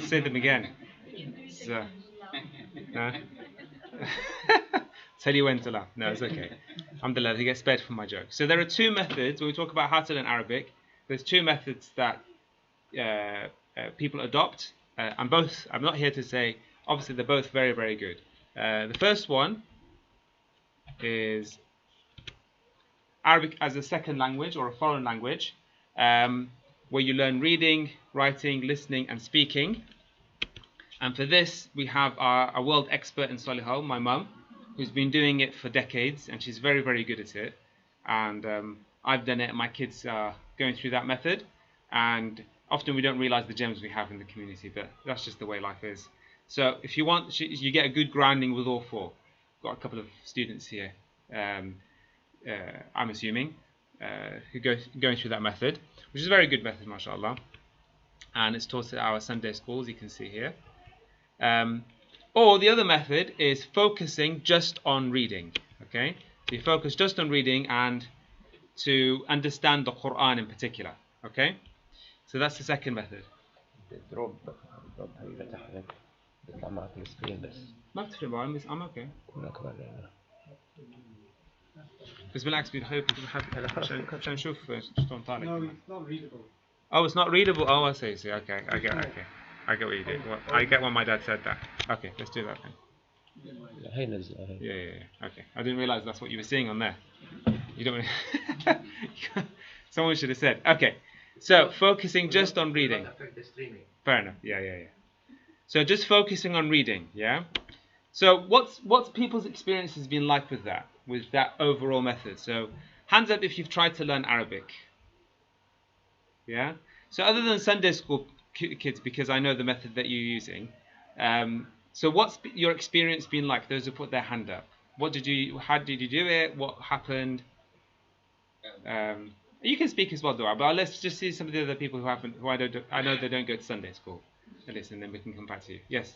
to say them again. So, tell you when to laugh. No, it's okay. Alhamdulillah, he gets spared from my joke. So there are two methods when we talk about how to learn Arabic. There's two methods that people adopt. I'm not here to say. Obviously, they're both very, very good. The first one is Arabic as a second language or a foreign language, where you learn reading, writing, listening, and speaking. And for this, we have our world expert in Solihull, my mum, who's been doing it for decades, and she's very, very good at it. And I've done it, and my kids are going through that method. And often we don't realize the gems we have in the community, but that's just the way life is. So if you want, you get a good grounding with all four. Got a couple of students here, I'm assuming, who going through that method, which is a very good method, mashallah. And it's taught at our Sunday schools, you can see here. Or the other method is focusing just on reading. Okay, so you focus just on reading and to understand the Quran in particular. Okay, so that's the second method. ما بتفرق معي بس I'm okay. بس بالعكس بنحب عشان نشوف شلون طالع. No, it's not readable. Oh, it's not readable. Oh, I see. Okay, I get what you did. I get when my dad said that. Okay, let's do that then. Yeah. Okay, I didn't realize that's what you were seeing on there. You don't. Someone should have said. Okay, so focusing just on reading. Fair enough. Yeah. So just focusing on reading. Yeah. So what's people's experiences been like with that overall method? So hands up if you've tried to learn Arabic. Yeah. So other than Sunday school kids, because I know the method that you're using, so what's your experience been like? Those who put their hand up. How did you do it? What happened? You can speak as well, Dora, but let's just see some of the other people who I know they don't go to Sunday school. And then we can come back to you. Yes.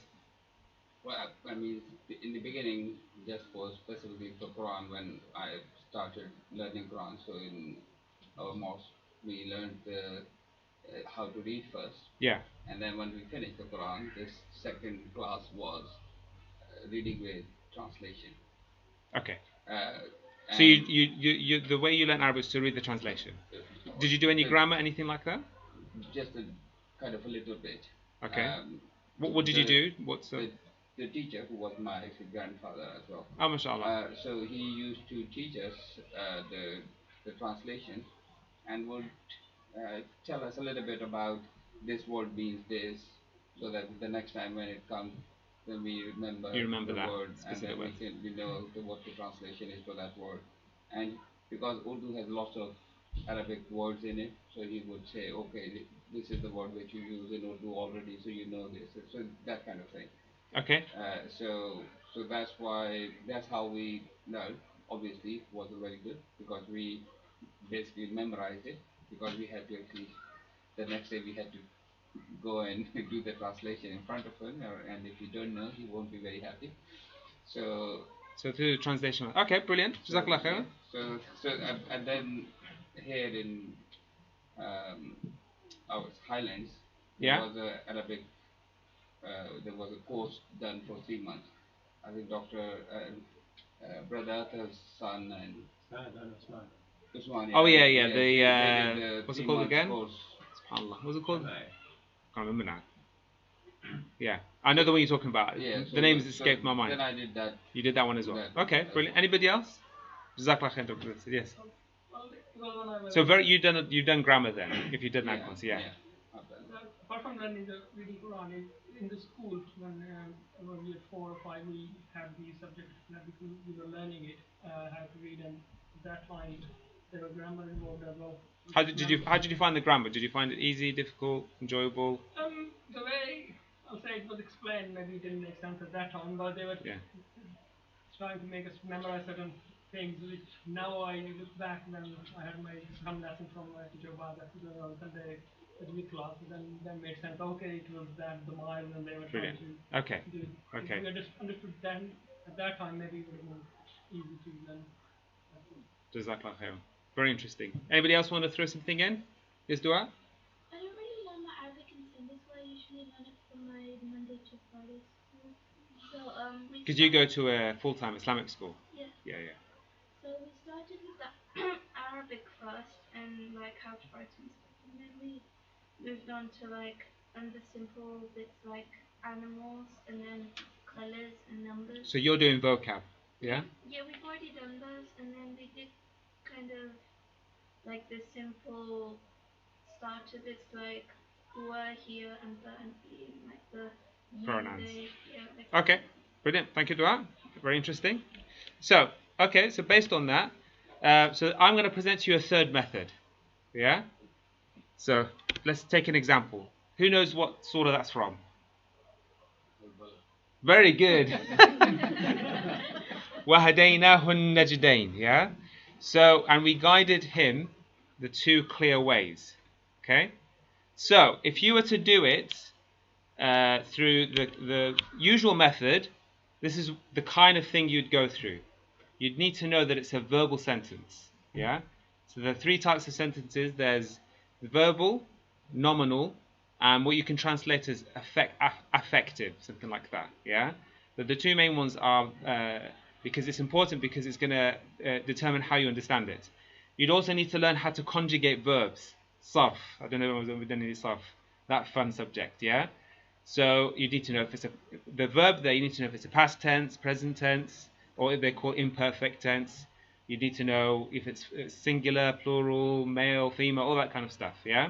Well, I mean, in the beginning, just for specifically for Quran, when I started learning Quran, so in our mosque, we learned how to read first. Yeah. And then when we finished the Quran, this second class was reading with translation. Okay. So you the way you learn Arabic is to read the translation. Did you do any grammar, anything like that? Just kind of a little bit. Okay. What did you do? The teacher, who was my grandfather as well. Oh, mashallah. So he used to teach us the translation and would tell us a little bit about this word means this, so that the next time when it comes, then we remember the word, and then we know what the translation is for that word. And because Urdu has lots of Arabic words in it, so he would say, okay, this is the word which you use in Urdu already, so you know this. So that kind of thing. Okay. So that's how we learned. Obviously, it wasn't very good because we basically memorized it, because we had to actually, the next day we had to go and do the translation in front of him, and if you don't know, he won't be very happy. So through the translation. Okay, brilliant. Jazakallah khair. So and then here in our Highlands, there was a Arabic. There was a course done for 3 months. I think Brother Athar's son and Usman. Oh yeah. The what's it called again? SubhanAllah. What's it called? I can't remember now. Yeah, I know the one you're talking about. Yeah, the names escaped my mind. Then I did that. You did that one as well. Okay, brilliant. Anybody else? Jazakallah khair, Dr. Yes. So you've done grammar then, if you did that one. Yeah. Apart from learning the reading Quran in the schools, when we were 4 or 5, we had these subjects that we were learning it, how to read, and at that time there was grammar involved as well. How did you find the grammar? Did you find it easy, difficult, enjoyable? The way I'll say it was explained, maybe it didn't make sense at that time, but they were trying to make us memorize certain things, which now I look back when I had my some lessons from my teacher about that on Sunday week class, and then made sense. Okay, it was that the mile, and they were trying to do. Okay. If we had understood then at that time, maybe it would have been easy to learn. Jazakallah khair. Very interesting. Anybody else want to throw something in? Yes, Dua? I don't really learn my Arabic in Sunday school. I usually learn it from my of Friday school. So Because you go to a full-time Islamic school. Yeah. Yeah, yeah. So we started with the Arabic first and like how to write and stuff, and then we moved on to like the simple bits like animals and then colors and numbers. So you're doing vocab, yeah? Yeah, we've already done those, and then we did kind of like the simple starter bits like huwa, here, and the and he, like the Pronouns. they, yeah, like Okay, brilliant. Thank you, Dua. Very interesting. So, okay, so based on that, so I'm going to present to you a third method. Yeah? So, let's take an example. Who knows what surah that's from? Very good. وَهَدَيْنَاهُ النَّجْدَيْنِ. Yeah? So, and we guided him the two clear ways. Okay? So, if you were to do it through the usual method, this is the kind of thing you'd go through. You'd need to know that it's a verbal sentence. Yeah? So there are three types of sentences. There's verbal, nominal, and what you can translate as affective, something like that. Yeah? But the two main ones are, because it's important because it's going to determine how you understand it. You'd also need to learn how to conjugate verbs. Sarf. I don't know if we've done any sarf. That fun subject, yeah? So you need to know if it's the verb there, you need to know if it's a past tense, present tense, or if they call imperfect tense. You need to know if it's singular, plural, male, female, all that kind of stuff, yeah?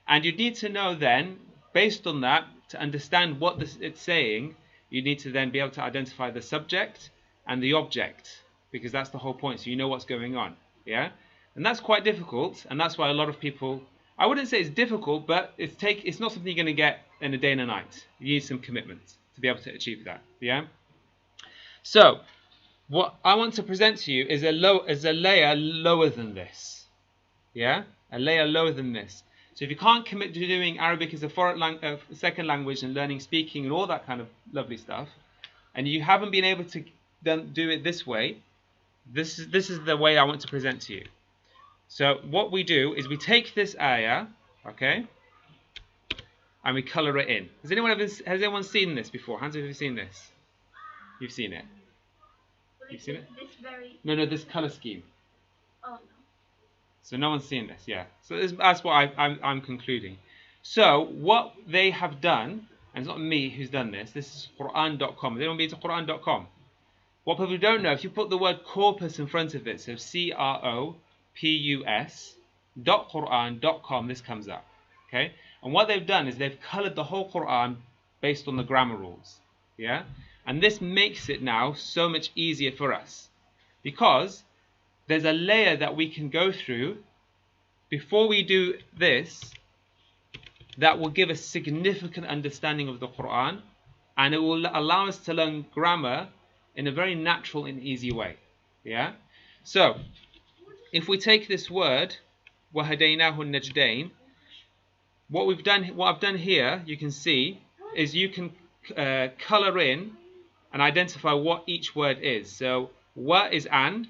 And you need to know then, based on that, to understand what it's saying, you need to then be able to identify the subject and the object, because that's the whole point, so you know what's going on, yeah? And that's quite difficult, and that's why a lot of people, I wouldn't say it's difficult, but it's not something you're going to get in a day and a night. You need some commitment to be able to achieve that, yeah? So, what I want to present to you is a layer lower than this, yeah? A layer lower than this. So if you can't commit to doing Arabic as a second language and learning speaking and all that kind of lovely stuff, and you haven't been able to do it this way, this is the way I want to present to you. So what we do is we take this ayah, okay, and we colour it in. Has anyone seen this before? Hands up if you've seen this. You've seen it. You've seen it? No, this colour scheme. Oh no. So no one's seen this, yeah. So that's what I'm concluding. So what they have done, and it's not me who's done this, this is Quran.com. Has anyone been to Quran.com? What people don't know, if you put the word corpus in front of it, so CROPUS.Quran.com, this comes up. Okay? And what they've done is they've coloured the whole Quran based on the grammar rules. Yeah? And this makes it now so much easier for us. Because there's a layer that we can go through before we do this that will give us significant understanding of the Quran, and it will allow us to learn grammar in a very natural and easy way. Yeah? So, if we take this word, وَهَدَيْنَاهُ النَّجْدَيْنِ, what I've done here, you can see, is you can colour in and identify what each word is. So, wa is and.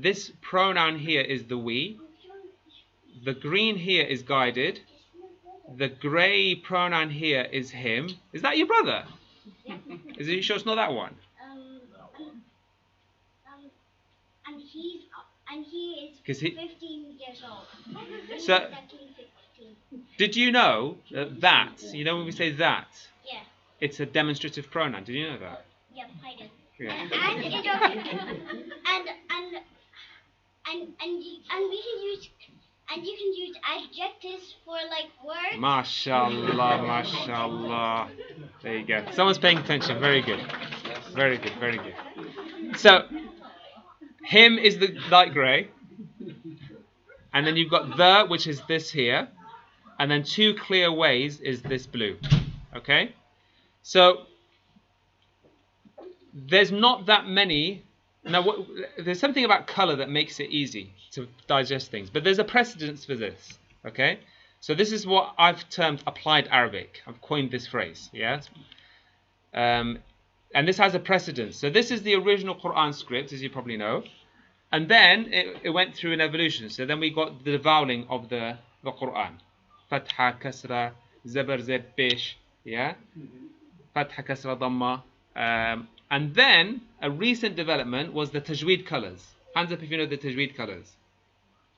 This pronoun here is the we. The green here is guided. The grey pronoun here is him. Is that your brother? Yeah. Is you sure it's not that one? And he is 15 years old. So, did you know that? You know when we say that? Yeah. It's a demonstrative pronoun. Did you know that? Yep, I did. Yeah. And you can use adjectives for like words. Mashallah, mashallah. There you go. Someone's paying attention. Very good. Very good, very good. So, him is the light grey. And then you've got the, which is this here. And then two clear ways is this blue. Okay? So, there's not that many. Now, there's something about colour that makes it easy to digest things. But there's a precedence for this. Okay? So this is what I've termed applied Arabic. I've coined this phrase. Yeah? And this has a precedence. So this is the original Quran script, as you probably know. And then it went through an evolution. So then we got the vowelling of the Quran. Fatha, Kasra, Zabar, Zeb, Bish. Yeah, Fatha, Kasra, Dhamma. And then a recent development was the tajweed colors. Hands up if you know the tajweed colors.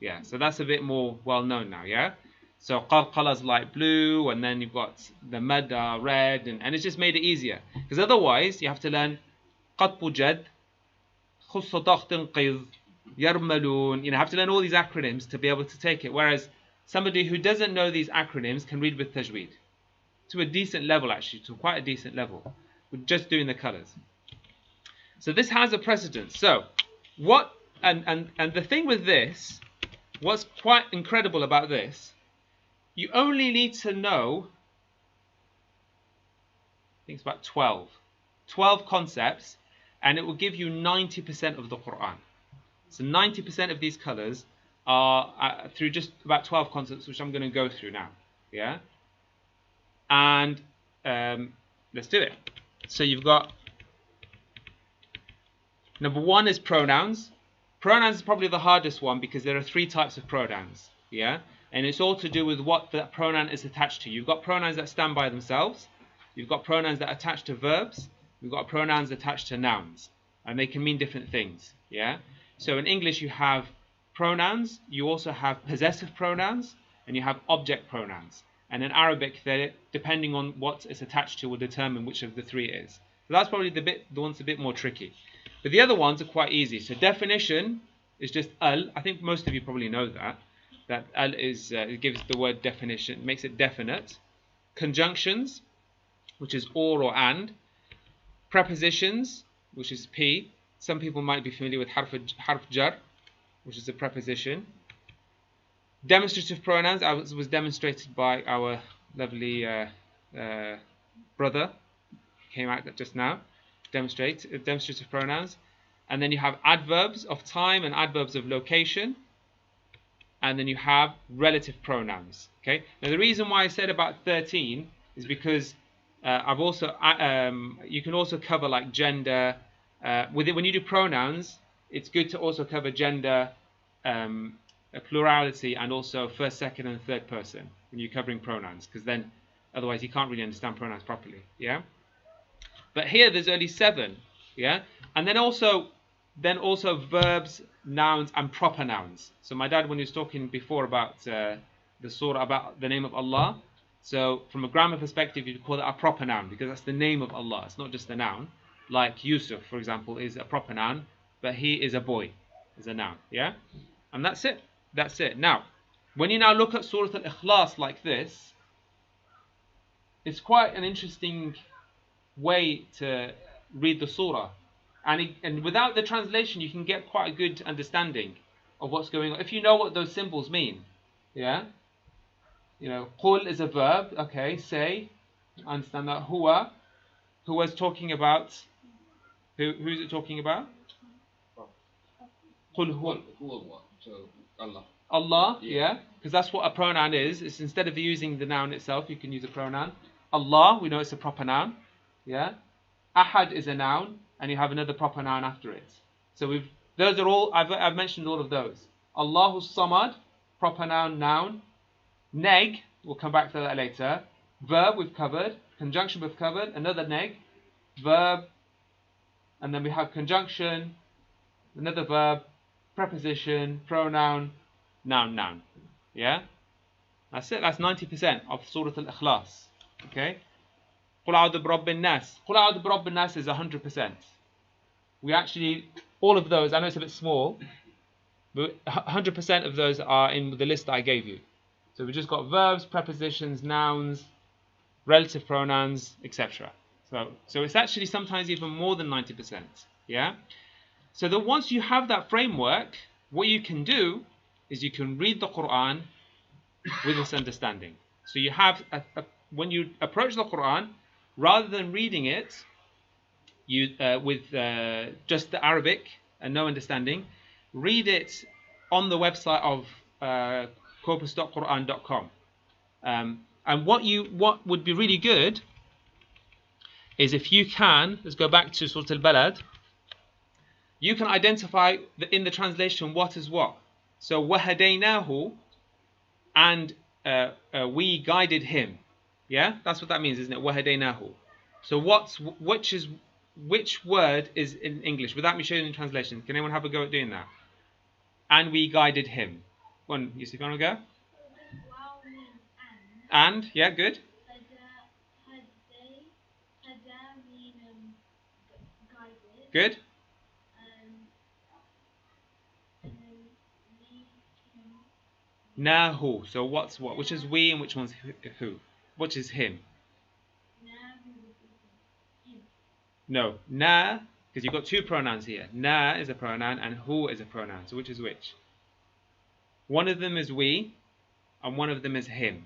Yeah, so that's a bit more well known now. Yeah, so qalqala's light blue, and then you've got the madda red, and it's just made it easier. Because otherwise you have to learn qatbu jad, khussa dakhtin qiz, yarmalun. You know, have to learn all these acronyms to be able to take it. Whereas somebody who doesn't know these acronyms can read with tajweed to a decent level, actually, to quite a decent level, with just doing the colors. So this has a precedence. So what and the thing with this, what's quite incredible about this, you only need to know, I think it's about 12 concepts, and it will give you 90% of the Quran. So 90% of these colors are through just about 12 concepts, which I'm going to go through now. Yeah, and let's do it. So you've got number one is pronouns. Pronouns is probably the hardest one because there are 3 types of pronouns. Yeah, and it's all to do with what the pronoun is attached to. You've got pronouns that stand by themselves. You've got pronouns that attach to verbs. You've got pronouns attached to nouns, and they can mean different things. Yeah. So in English you have pronouns. You also have possessive pronouns, and you have object pronouns. And in Arabic, depending on what it's attached to, will determine which of the 3 it is. So that's probably the one's a bit more tricky. But the other ones are quite easy. So definition is just al. I think most of you probably know that. That al is it gives the word definition, makes it definite. Conjunctions, which is or and. Prepositions, which is p. Some people might be familiar with harf jar, which is a preposition. Demonstrative pronouns, as was demonstrated by our lovely brother, came out just now. Demonstrative pronouns. And then you have adverbs of time and adverbs of location. And then you have relative pronouns. Okay. Now the reason why I said about 13 is because I've also you can also cover like gender. When you do pronouns, it's good to also cover gender, a plurality, and also first, second, and third person when you're covering pronouns, because then otherwise you can't really understand pronouns properly. Yeah. But here there's only 7. Yeah. And then also verbs, nouns, and proper nouns. So my dad, when he was talking before about the surah about the name of Allah, so from a grammar perspective, you'd call that a proper noun because that's the name of Allah. It's not just a noun. Like Yusuf, for example, is a proper noun, but he is a boy, is a noun. Yeah, and that's it. That's it. Now, when you now look at Surah Al-Ikhlas like this, it's quite an interesting way to read the surah. And without the translation, you can get quite a good understanding of what's going on. If you know what those symbols mean, yeah? You know, qul is a verb, okay, say, understand that. Huwa is talking about, who's it talking about? Qul huwa. So Allah. Allah, yeah, because that's what a pronoun is. It's instead of using the noun itself, you can use a pronoun. Allah, we know it's a proper noun, yeah. Ahad is a noun, and you have another proper noun after it. So those are all, I've mentioned all of those. Allahu Samad, proper noun, noun. Neg, we'll come back to that later. Verb we've covered. Conjunction we've covered. Another neg. Verb. And then we have conjunction. Another verb. Preposition. Pronoun. Noun, noun. Yeah? That's it. That's 90% of Surah Al-Ikhlas. Okay? Qul a'udhu birabbin nas. Qul a'udhu birabbin nas is 100%. We actually, all of those, I know it's a bit small, but 100% of those are in the list that I gave you. So we just got verbs, prepositions, nouns, relative pronouns, etc. So it's actually sometimes even more than 90%. Yeah. So that once you have that framework, what you can do is you can read the Quran with this understanding. So you have when you approach the Quran, rather than reading it, you with just the Arabic and no understanding, read it on the website of corpus.quran.com. And what would be really good is if you can, let's go back to Surah Al-Balad, you can identify in the translation what is what. So وَهَدَيْنَاهُ, and we guided him. Yeah, that's what that means, isn't it? وَهَدَيْنَاهُ. So which word is in English? Without me showing the translation, can anyone have a go at doing that? And we guided him. One, Yusuf, you want to go? Wow means And, yeah, good. Hada mean guided. Good. And then we him. Nahu. So what's what? Which is we and which one's who? Which is him? Nahu him. No. Na, because you've got two pronouns here. Na is a pronoun and hu is a pronoun. So which is which? One of them is we and one of them is him.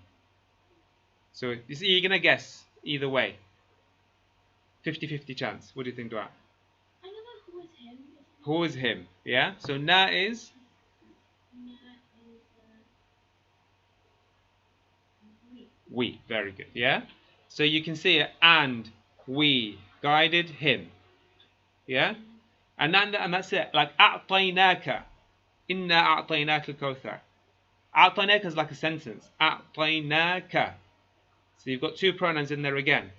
So you see, you're going to guess either way. 50-50 chance. What do you think, Dua? I don't know who is him. Who is him? Yeah? So na is? Na is we. We. Very good. Yeah? So you can see it. And we guided him. Yeah? And that's it. Like, أعطيناك. Inna أعطيناك الكوثر. أعطيناك is like a sentence. أعطيناك. So you've got two pronouns in there again.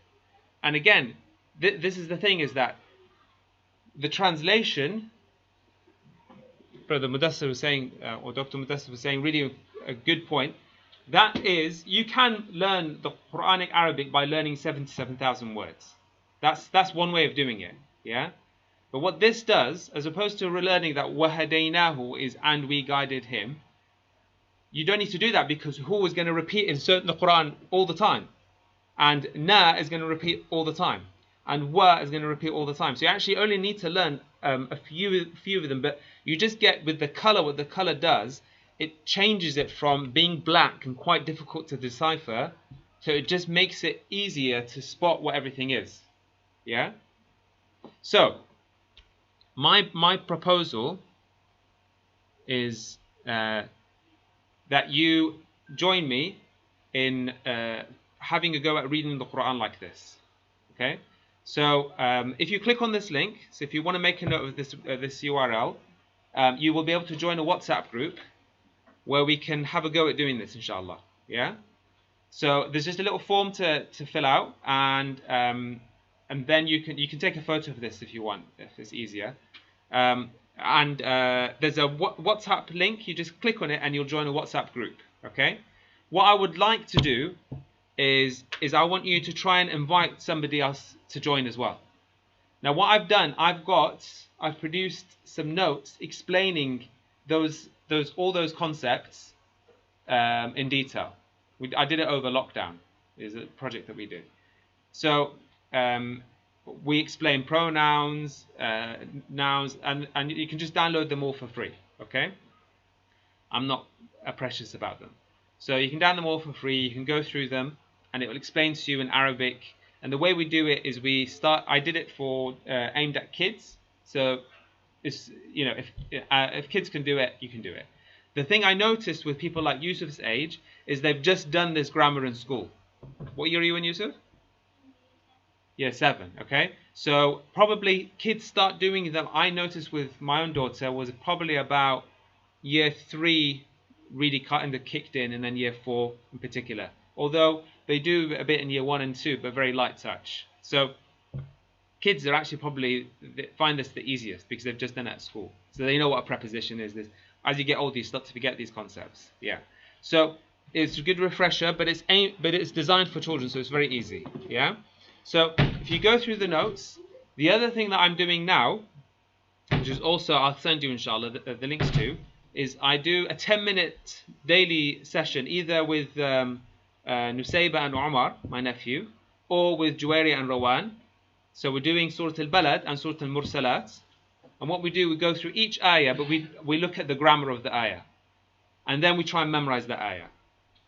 And again, this is the thing, is that the translation, Brother Mudassir was saying, or Dr. Mudassir was saying, really a good point. That is, you can learn the Quranic Arabic by learning 77,000 words. That's one way of doing it. Yeah? But what this does, as opposed to relearning that وَهَدَيْنَاهُ is and we guided him, you don't need to do that, because hu is going to repeat in the Quran all the time. And na is going to repeat all the time. And wa is going to repeat all the time. So you actually only need to learn a few of them. But you just get with the color, what the color does, it changes it from being black and quite difficult to decipher, so it just makes it easier to spot what everything is. Yeah? So, my proposal is that you join me in having a go at reading the Quran like this. Okay? So if you click on this link, so if you want to make a note of this URL, you will be able to join a WhatsApp group where we can have a go at doing this, inshallah. Yeah? So there's just a little form to fill out, and then you can take a photo of this if you want, if it's easier. And there's a WhatsApp link. You just click on it and you'll join a WhatsApp group. Okay? What I would like to do is I want you to try and invite somebody else to join as well. Now what I've done, I've produced some notes explaining all those concepts in detail. I did it over lockdown. It's a project that we did. So we explain pronouns, nouns, and you can just download them all for free. Okay? I'm not precious about them. So you can download them all for free. You can go through them, and it will explain to you in Arabic. And the way we do it is I did it for aimed at kids. So it's, if kids can do it, you can do it. The thing I noticed with people like Yusuf's age is they've just done this grammar in school. What year are you in, Yusuf? Yeah, 7. Okay, so probably kids start doing them. I noticed with my own daughter was probably about year 3 really kind of kicked in, and then year 4 in particular. Although they do a bit in year 1 and 2, but very light touch. So kids are actually they find this the easiest because they've just done it at school. So they know what a preposition is. As you get older, you start to forget these concepts. Yeah. So it's a good refresher, but it's designed for children, so it's very easy. Yeah. So if you go through the notes, the other thing that I'm doing now, which is also I'll send you inshallah the links to, is I do a 10-minute daily session either with Nusayba and Umar, my nephew, or with Juwairi and Rawan. So we're doing Surah Al-Balad and Surah Al-Mursalat. And what we do, we go through each ayah, but we look at the grammar of the ayah. And then we try and memorize the ayah.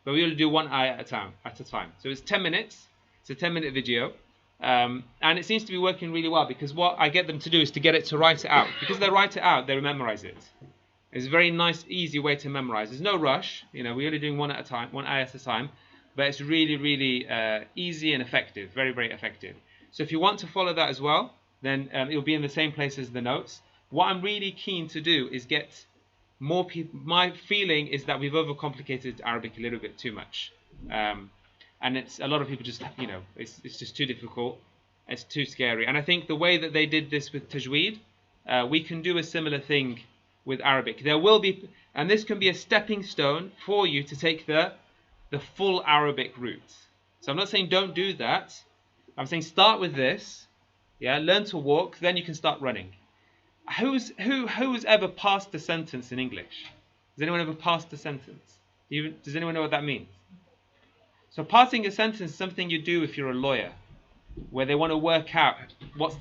But we only do one ayah at a time. So it's 10 minutes. It's a 10-minute video. And it seems to be working really well, because what I get them to do is to get it to write it out. Because they write it out, they memorize it. It's a very nice, easy way to memorize. There's no rush. We're only doing one at a time, one ayah at a time. But it's really, really easy and effective. Very, very effective. So if you want to follow that as well, then it'll be in the same place as the notes. What I'm really keen to do is get more people. My feeling is that we've overcomplicated Arabic a little bit too much. and it's a lot of people just, it's just too difficult, it's too scary. And I think the way that they did this with tajweed, we can do a similar thing with Arabic. There will be, and this can be a stepping stone for you to take the full Arabic route. So I'm not saying don't do that. I'm saying start with this, learn to walk, then you can start running. Who's ever passed a sentence in English? Has anyone ever passed a sentence? Does anyone know what that means? So passing a sentence is something you do if you're a lawyer, where they want to work out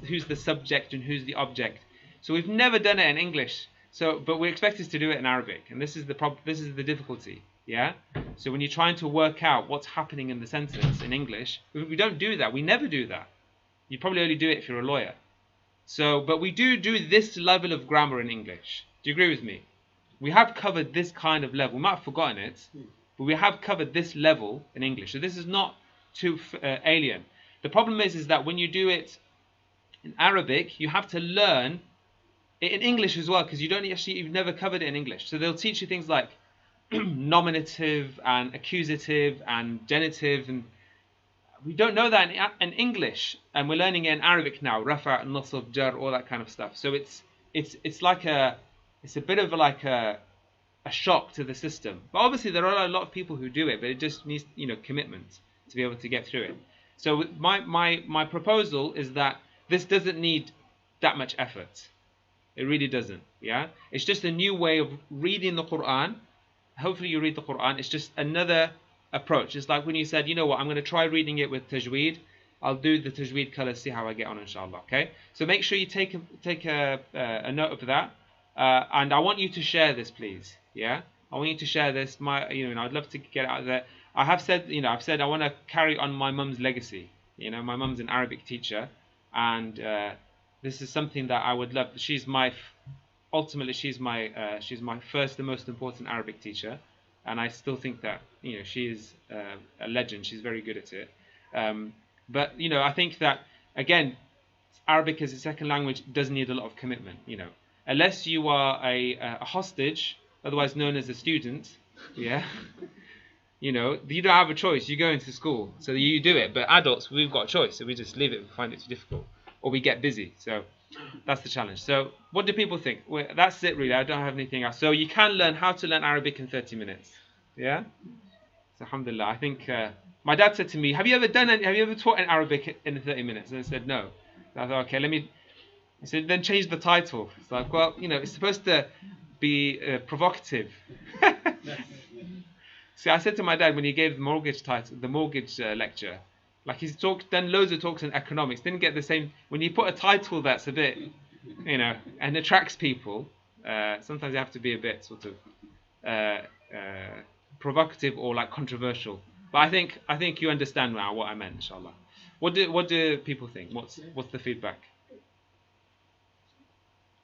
who's the subject and who's the object. So we've never done it in English. But we're expected to do it in Arabic, and this is the difficulty. Yeah. So when you're trying to work out what's happening in the sentence in English, we don't do that. We never do that. You probably only do it if you're a lawyer. But we do this level of grammar in English. Do you agree with me? We have covered this kind of level. We might have forgotten it, but we have covered this level in English. So this is not too alien. The problem is that when you do it in Arabic, you have to learn it in English as well, because you've never covered it in English. So they'll teach you things like nominative and accusative and genitive, and we don't know that in English, and we're learning it in Arabic now. Rafa, nasab, jar, all that kind of stuff. So it's a bit of like a shock to the system. But obviously there are a lot of people who do it, but it just needs commitment to be able to get through it. So my proposal is that this doesn't need that much effort. It really doesn't. Yeah, it's just a new way of reading the Quran. Hopefully you read the Quran. It's just another approach. It's like when you said, you know what, I'm going to try reading it with tajweed. I'll do the tajweed colours, see how I get on, inshallah. Okay. So make sure you take a note of that, and I want you to share this, please. Yeah, I want you to share this. I'd love to get out of there. I've said I want to carry on my mum's legacy. My mum's an Arabic teacher, and this is something that I would love. Ultimately, she's my first and most important Arabic teacher, and I still think that she is a legend. She's very good at it. But I think that again, Arabic as a second language does need a lot of commitment. Unless you are a hostage, otherwise known as a student, yeah. You don't have a choice. You go into school, so you do it. But adults, we've got a choice, so we just leave it. We find it too difficult, or we get busy. So that's the challenge. So what do people think? Well, that's it, really. I don't have anything else. So you can learn how to learn Arabic in 30 minutes. Yeah. So alhamdulillah. I think my dad said to me, "Have you ever taught in Arabic in 30 minutes?" And I said, "No." So I thought, okay, he said, "Then change the title." It's like, well, it's supposed to be provocative. See, I said to my dad when he gave the mortgage lecture, like he's done loads of talks on economics, didn't get the same. When you put a title that's a bit, and attracts people, sometimes you have to be a bit sort of provocative or like controversial. But I think you understand now what I meant, inshallah. What do people think? What's the feedback?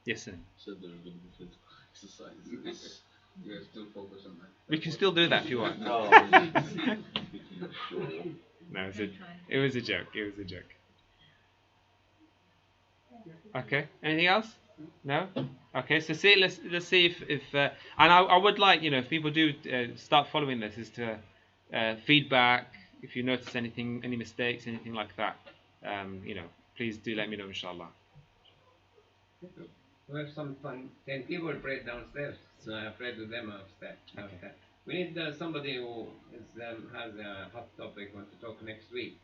Yes, sir. So there are going to be physical exercises. We are still focused on that. We can still do that if you want. No, No, it was a joke. It was a joke. Okay. Anything else? No. Okay. So let's see if and I would like if people do start following this is to feedback if you notice any mistakes, anything like that. Please do let me know, inshallah. We have some fun. Can keyboard pray downstairs? So I prayed with them upstairs. Okay. We need somebody who has a hot topic, want to talk next week.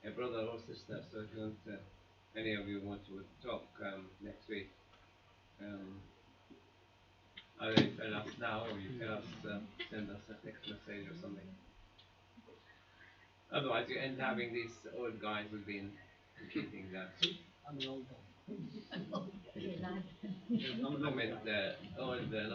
A brother or sister. So if you want, any of you want to talk next week, either you tell us now or you tell us, send us a text message or something. Otherwise, you end having these old guys who've been repeating that. I mean, all the